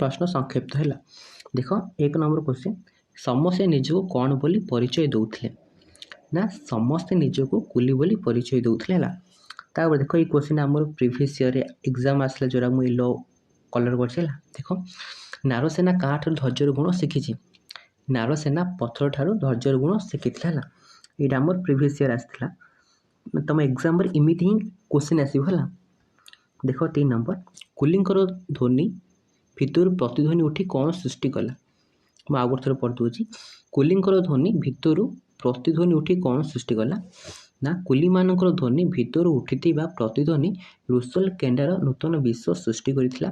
प्रश्न संक्षिप्त है। देख 1 नंबर क्वेश्चन समस्ते निजको कौन बोली परिचय दौले ना समस्ते निजको कुली बोली परिचय दौले है। तापर देख ये क्वेश्चन आम प्रीवियस ईयर एग्जाम आसला जोरा मुझे येलो कलर कर देख नारसेना क्या धैर्यर गुण शिखी नारसेना पथर ठार धैर्यर गुण शिखी है। यहाँ आम प्रीवियस ईयर आसला तुम एग्जाम इमिति ही क्वेश्चन आसला। देख 3 नंबर कुलींकर ध्वनि भितर प्रतिध्वनि उठी कौन सृष्टि कला मुझे आगे थोड़ा पढ़ दूसरी कुलींकर ध्वनि भितर प्रतिध्वनि उठी कौन सृष्टि कला ना कुली मानकर ध्वनि भितर उठी प्रतिध्वनि रुसोल केंडार नूतन विश्व सृष्टि करथिला।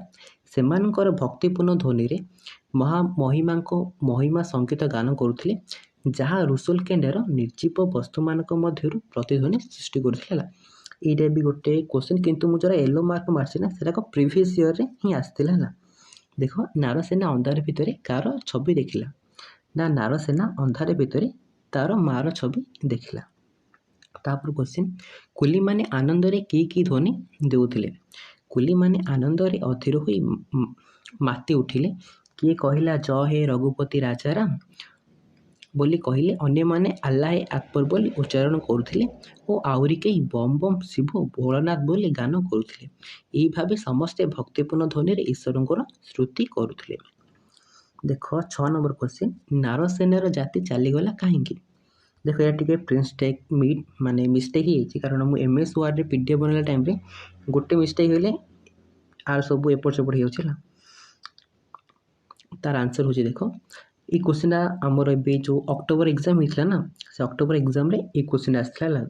सेमानकर भक्तिपूर्ण ध्वनि रे महिमा संगीत गान करुथिले जहाँ रुसोल केंडार निर्जीव वस्तु मानक मध्यरु प्रतिध्वनि सृष्टि करथिला। ये भी गोटे क्वेश्चन किंतु मुझे येलो मार्क मार्ची ना सेटा प्रीवियस ईयर रे ही आसथिला है। देख नारसेना अंधार भितर कार छवि देखिला ना नारसेना अंधार भितर तार मार छवि देखिला। तापर क्वेश्चन कुली माने आनंद रे की ध्वनि देउथिले कुली माने आनंद रे अधीर होई माती उठिले किए कहला जय हे रघुपति राजाराम बोली कहले अन्य माने अल्लाह अकबर बोली उच्चारण करुथिले और आउरी कई बम बम शिव भोलानाथ बोली गान करुथिले। यही भावे समस्ते भक्तिपूर्ण ध्वनि रे ईश्वरंकर स्तुति करुथिले। देख 6 नंबर क्वेश्चन नारसेनार जाति चलीगला कहीं। देख या टे प्रिंसटेक माने मिस्टेक ही कारण मुझे एमएस वर्ड पीडीएफ बनला टाइम रे गोटे मिस्टेक हेले आर सब एपट सेपट हो तार आंसर हो देख ये क्वेश्चन आमर ए जो अक्टोबर एग्जाम होता ना से अक्टोबर एग्जाम रे ये क्वेश्चन आसला।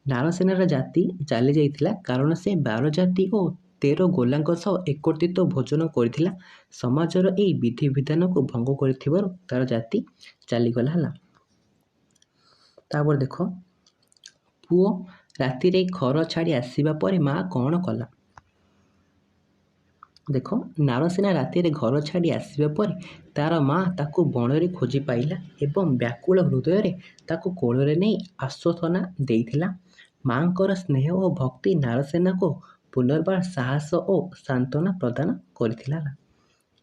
नारसेनार जाति चली जाइथिला कारण से 12 जाति और 13 गोलांक सह एकत्रित भोजन करथिला समाजर ए विधि विधान को भंग कर तार जाति चलीगला है। तापर देख पुओ राति रे घर छाड़ी आसीबा परे माँ कौन कला। देख नारसेना राति रे घर छाड़ी आसीबा परे तार माँ ताकू बण रे खोजी पाइला एवं व्याकुल हृदय रे ताकू कोल रे नहीं आश्वासना देइथिला। माँकर स्नेह और भक्ति नारसेना को पुनर्बार साहस और सांत्वना प्रदान करथिला।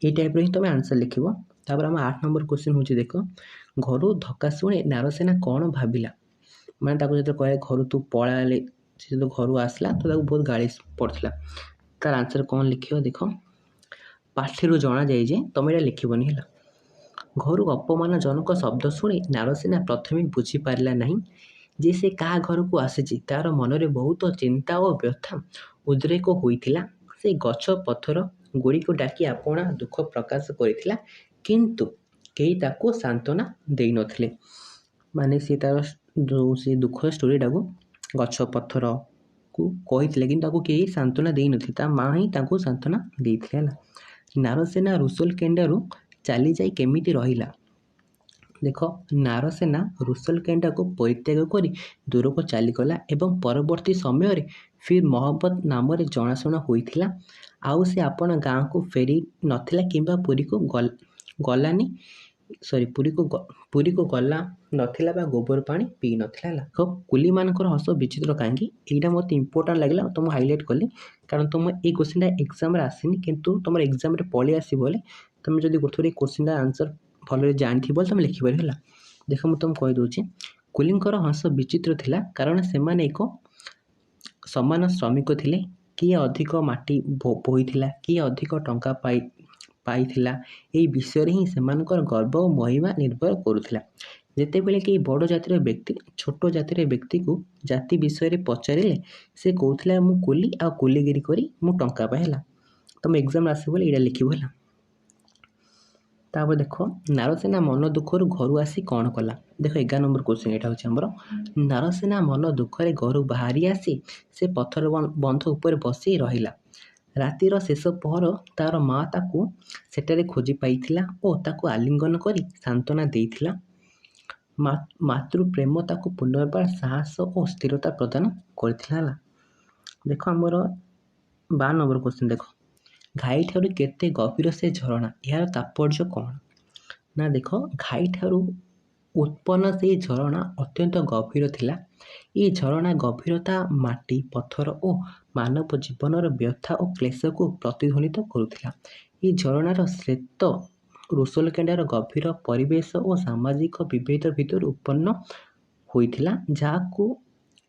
ये टाइप ही तुम आंसर लिखिबो। तापर हम 8 नंबर क्वेश्चन होची देख घर धक्का शुणे नारसेना कौन भाविला माने ताको जते कहे घर तू पळाले से जो घर आसला तो ताको बहुत गाड़ी पड़थिला तार आंसर कौन लिखियो। देख पाठीरू जना जाए जे तुम ये लिखबनी है। घर अपमानजनक शब्द शुणी नारसेना प्रथमे बुझी पारा नहीं जे से क्या घर को आसी तार मन में बहुत चिंता और व्यथा उद्रेक होइथिला। से गछ पथर गुड़ी को डाकी अपना दुख प्रकाश करथिला किंतु कई ताको सांत्वना देई नथिले माने से तार जो से दुख स्टोरी टाको गछ पथर को कही कि कई सांत्वना देई नथि ता माँ ही ताको सांत्वना देइथिला। नारसेना रुसोल केंडारू चली जाई केमिति रहिला। देख नारसेना रुसोल केंडा को परित्याग कर दूर को चलीगला एवं परवर्ती समय रे फिर मोहब्बत नाम रे जनाशुना होइथिला। आउ से आपण गाँव को फेरी नथिला किंबा पुरी को गलानी पुरी को गला नथिला बा गोबर पानी पी नथिला। कुली मानकर हस विचित्र कहीं यहाँ मत इंपोर्टाट लगे तुम हाइलाइट कली कारण तुम ये क्वेश्चन एग्जाम आसनी किंतु तुम एग्जाम पलि आस तुम जब गोटे क्वेश्चन आंसर भल जानी तुम लिखिपार है। देख मुझे तुम कहीदे कुलींकर हस विचित्र थिला कारण से माने एक समान श्रमिक थिले किए अधिक माटी बोईथिला किए अधिक टंका पाइथिला यही विषय ही सेमानकर गर्व और महिमा निर्भर करुथिला। जेतेबेले कि बड़ जातिर व्यक्ति छोट जातिर व्यक्ति को जाति विषय रे पचारिले से कहूथिला मु कुली आ कुलीगिरी करी मु टंका पाइला तुम एग्जाम आसबो एटा लिखिबो है। तापर देख नारसेना मन दुखर घर आसी कौन कला। देख 11 नंबर क्वेश्चन यहाँ हूँ आमर नारसेना मन दुखरे घर बाहरी आसी से पथर बंध उपर बसी रहिला। रातिर शेष पहर तार माँ ताकू सेटारे खोजी पाइथिला और ताकू आलिंगन करी सांत्वना देइथिला। मातृ प्रेम ताकू पुनर्बार साहस और स्थिरता प्रदान करथिला। देख आमर 12 नंबर क्वेश्चन देख घाई ठारू केते गभीर से झरणा यार तात्पर्य कौन ना। देख घाई ठारू उत्पन्न से झरणा अत्यंत गभीर थिला। ये झरणा गभीरता माटी पत्थर और मानव जीवनर व्यथा और क्लेश को प्रतिध्वनित करुथिला। ये झरणार श्वेत रुसलकेंडार गभीर परिवेश और सामाजिक विभेद भितर उत्पन्न होइथिला, जाहाकू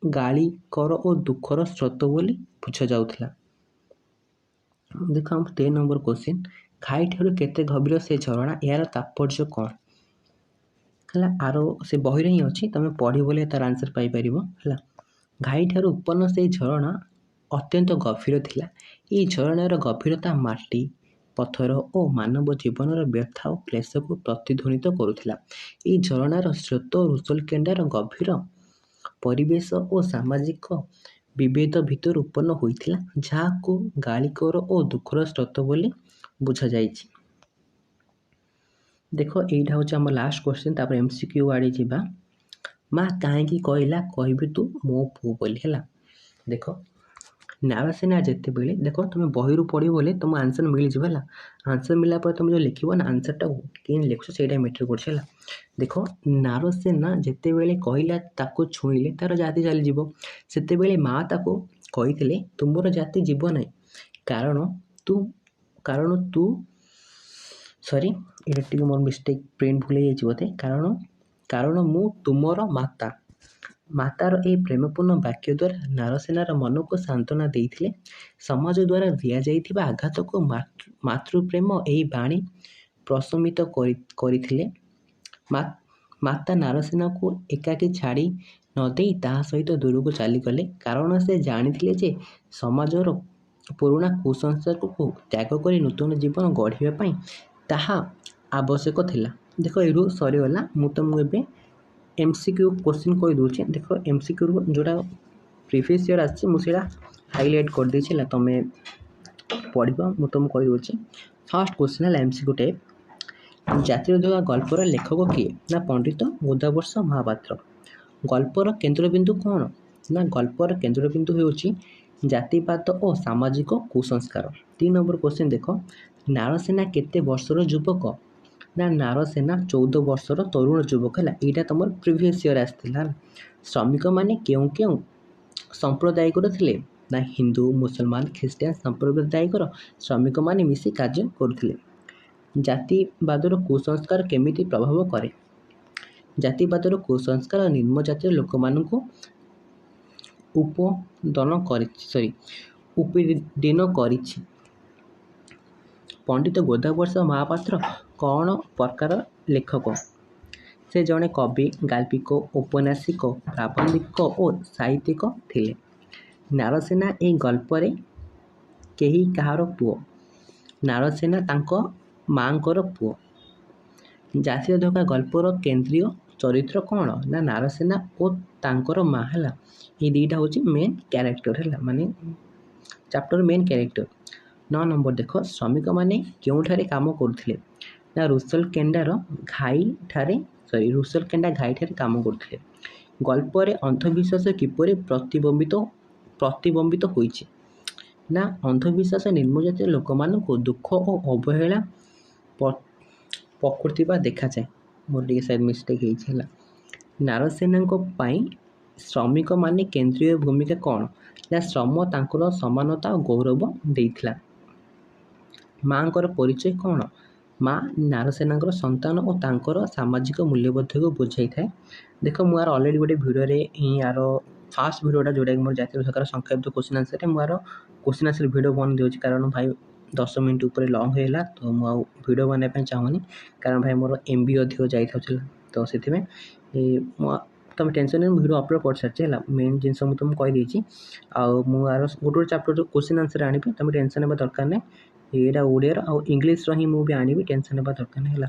गाली कर और दुखर स्रोत बोली बुझा जाउथिला। देखो हम 3 नंबर क्वेश्चन, घाई ठारू केते गभीर से झरणा, यार तात्पर्य कौन है? आरो से बही ही अच्छी, तुम पढ़ी बोले तार आंसर पाई है। घाई ठारू उत्पन्न से झरणा अत्यंत गभीर थिला। ये झरणार गभीरता माटी पत्थर और मानव जीवनर व्यथा और क्लेश को प्रतिध्वनित करुथिला। ये झरणार स्रोत रुसलकेंडार गभीर परिवेश और सामाजिक विभेद भितर उत्पन्न होइथिला, जाहाकू गालिकर और दुखर स्रोत बोली बुझा जाइछि। देखो एइटा होछि हमर लास्ट क्वेश्चन, तापर एमसीक्यू आड़ी जिबा। माँ काहेकि कहला कहबी तू मो पुओ बोली है। देखो नारसेना जिते बेले देख तुम बही पढ़ बोले तुम आंसर मिल जाए है। आंसर मिलला पर तुम जो लिख ना आंसरटा कि लिखुछ से मैटर कर। देख नारसेना जिते बेले कहला ताको छुईले तार जाति चली से माँ ताको कही तुमर जाति जीव ना, कारण तू सॉरी ये मोर मिस्टेक प्रिंट भूल जाते, कारण मु तुमर माता। मातार ए प्रेमपूर्ण वाक्य द्वारा नारसेनार मन को सांत्वना देइथिले। समाज द्वारा दिया जाइथिबा आघात को मातृप्रेम एही बाणी प्रशमित करिथिले। माता नारसेना को एकाकी छाड़ी न देई ता सहित दूर को चली गले, कारण से जानिथिले जे समाजर पुराणा कुसंस्कार को त्याग कर नूतन जीवन गढ़िया पई ताहा आवश्यक थिला। देखो एरु सरीगला, मु तुमको एबे एमसीक्यू क्वेश्चन कही दूचे। देख एमसीक्यू जोड़ा प्रीवियस ईयर आसी मुझे हाईलाइट कर देछि, तुम पढ़ मुझे तुम कही दूचे। फर्स्ट क्वेश्चन है एमसीक्यू टाइप, जातिर उद्योग गल्पर लेखक किए ना पंडित गोदावर्ष महापात्र। गल्पर केन्द्रबिंदु कौन ना गल्पर केन्द्रबिंदु होउछि जातिवाद और सामाजिक कुसंस्कार। 3 नंबर क्वेश्चन देख, नारसेना केते वर्षर युवक ना नारसेना 14 वर्षर तरुण युवक है। यहाँ तुम प्रिवियस ईयर आसाला। श्रमिक मैंने क्यों क्यों संप्रदायिकर थे ना हिंदू मुसलमान ख्रीस्टान संप्रदायिकर श्रमिक मैंने मिसी कार्य करुले। जातिवादर कुसंस्कार केमिति प्रभाव करे? जातिवादर कुसंस्कार निम्न जातिर लोक मानू उपीड़न करिछि। पंडित गोदावर्ष महापात्र कौन प्रकार लेखक? से जड़े कवि गाल्पिक औपन्यासिक प्राबंधिक और साहित्यिक थिले। नारसेना ए गल्परे केही कहार पुओ? नारसेना तांको मांकर पुओ। जातीय धोका गल्पर केंद्रीय चरित्र कौन ना नारसेना और तांकर माँ है। ये दुईटा हूँ मेन क्यारेक्टर है, माने चैप्टर मेन क्यारेक्टर। 9 नंबर देख, श्रमिक मैंने क्योंठारे काम करुथिले ना रुसलकेंडार घाई ठारे रुसलकेंडा घाई ठारे काम करुथिले। गल्परे अंधविश्वास किपरि प्रतिबिंबित होइछि ना अंधविश्वास निम्न जातीय लोक मानू दुख और अवहेला पकुड़िबा देखा जाए। मोर टिके शायद मिस्टेक है। नारसेना श्रमिक माने केंद्रीय भूमिका कौन ना श्रम तांकर समानता और गौरव देइथिला। माँकर परिचय कौन? माँ नारसेना संतान और तांकर सामाजिक मूल्यबोध को बुझाई थाए। देख मुझे अलरेडी गोटे भिडियो यार फास्ट भिडियोटा जोटा कि मोर जातीय सरकार संक्षिप्त क्वेश्चन आंसर मुझे क्वेश्चन आंसर भिडियो बन दूसरी, कारण भाई 10 मिनट उपर लंग होगा तो मुझे भिडियो बनवाई चाहूनी, कारण भाई मोर एमबी अधिक जाइए तो से तुम टेंशन नहीं, भिडियो अपलोड कर सारी मेन जिन मुझे तुमको कहीदेची। आउ मुझे गोटे चैप्टर क्वेश्चन आंसर आनी तुम टेंशन ना दरकार नहीं। यहाँ ओडिया आउ इंग्लिश ही मुझे आनी टेंशन ना दरकार नहीं।